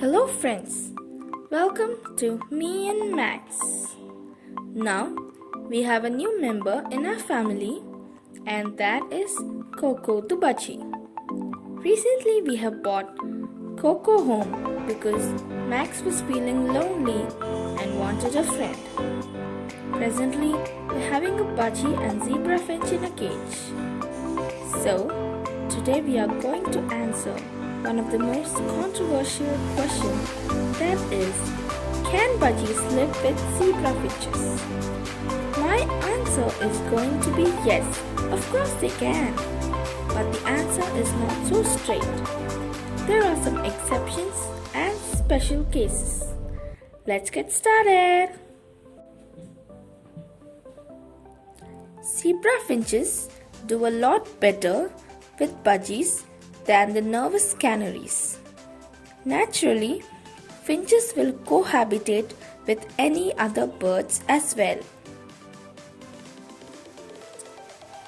Hello friends, welcome to Me&Max. Now we have a new member in our family and that is Coco the budgie. Recently we have brought Coco home because Max was feeling lonely and wanted a friend. Presently we're having a budgie and zebra finch in a cage. So today we are going to answer one of the most controversial questions, that is, can budgies live with zebra finches? My answer is going to be yes, of course they can. But the answer is not so straight. There are some exceptions and special cases. Let's get started. Zebra finches do a lot better with budgies than the nervous canaries. Naturally, finches will cohabitate with any other birds as well.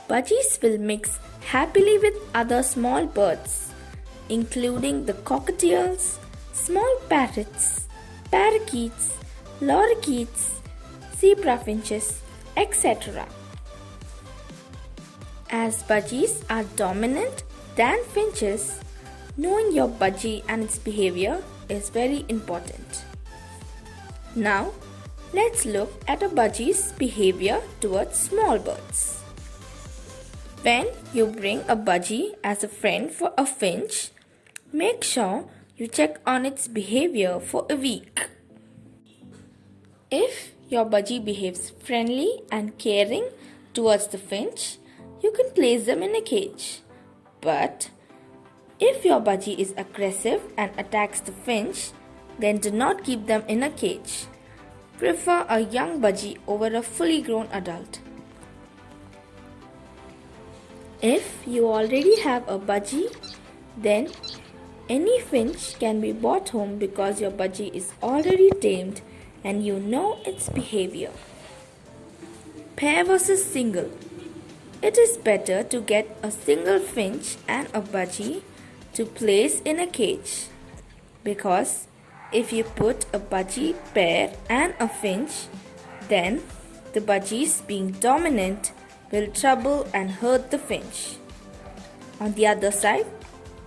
Budgies will mix happily with other small birds, including the cockatiels, small parrots, parakeets, lorikeets, zebra finches, etc. As budgies are dominant than finches, knowing your budgie and its behavior is very important. Now, let's look at a budgie's behavior towards small birds. When you bring a budgie as a friend for a finch, make sure you check on its behavior for a week. If your budgie behaves friendly and caring towards the finch, you can place them in a cage. But if your budgie is aggressive and attacks the finch, then do not keep them in a cage. Prefer a young budgie over a fully grown adult. If you already have a budgie, then any finch can be brought home because your budgie is already tamed and you know its behavior. Pair versus single. It is better to get a single finch and a budgie to place in a cage, because if you put a budgie pair and a finch, then the budgies being dominant will trouble and hurt the finch. On the other side,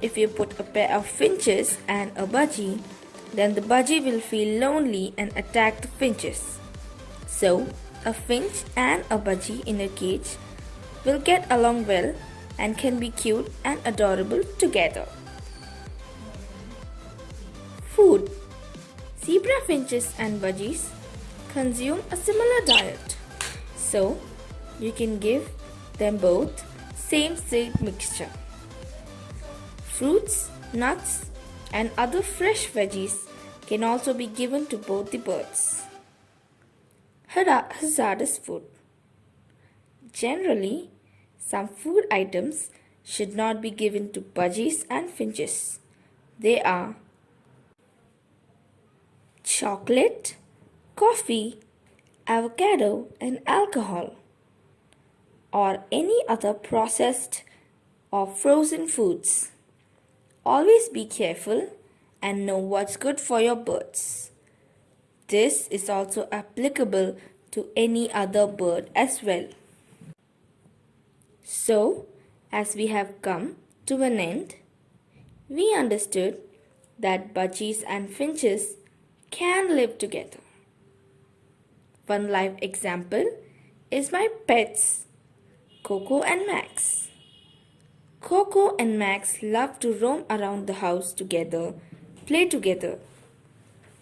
if you put a pair of finches and a budgie, then the budgie will feel lonely and attack the finches. So, a finch and a budgie in a cage will get along well and can be cute and adorable together. Food. Zebra finches and budgies consume a similar diet, so you can give them both same seed mixture. Fruits, nuts and other fresh veggies can also be given to both the birds. Hazardous food. Generally, some food items should not be given to budgies and finches. They are chocolate, coffee, avocado and alcohol, or any other processed or frozen foods. Always be careful and know what's good for your birds. This is also applicable to any other bird as well. So, as we have come to an end, we understood that budgies and finches can live together. One live example is my pets, Coco and Max. Coco and Max love to roam around the house together, play together,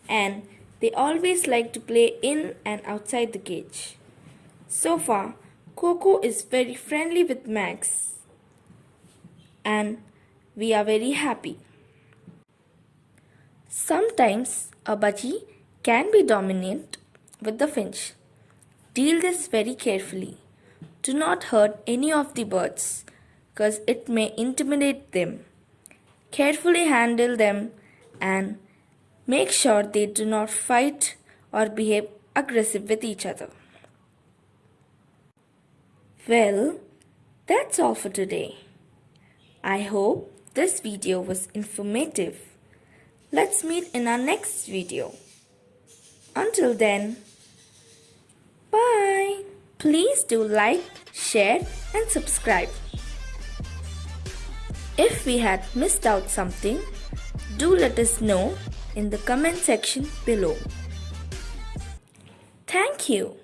and they always like to play in and outside the cage. So far, Coco is very friendly with Max and we are very happy. Sometimes a budgie can be dominant with the finch. Deal this very carefully. Do not hurt any of the birds because it may intimidate them. Carefully handle them and make sure they do not fight or behave aggressive with each other. Well, that's all for today. I hope this video was informative. Let's meet in our next video. Until then, bye. Please do like, share and subscribe. If we had missed out something, do let us know in the comment section below. Thank you.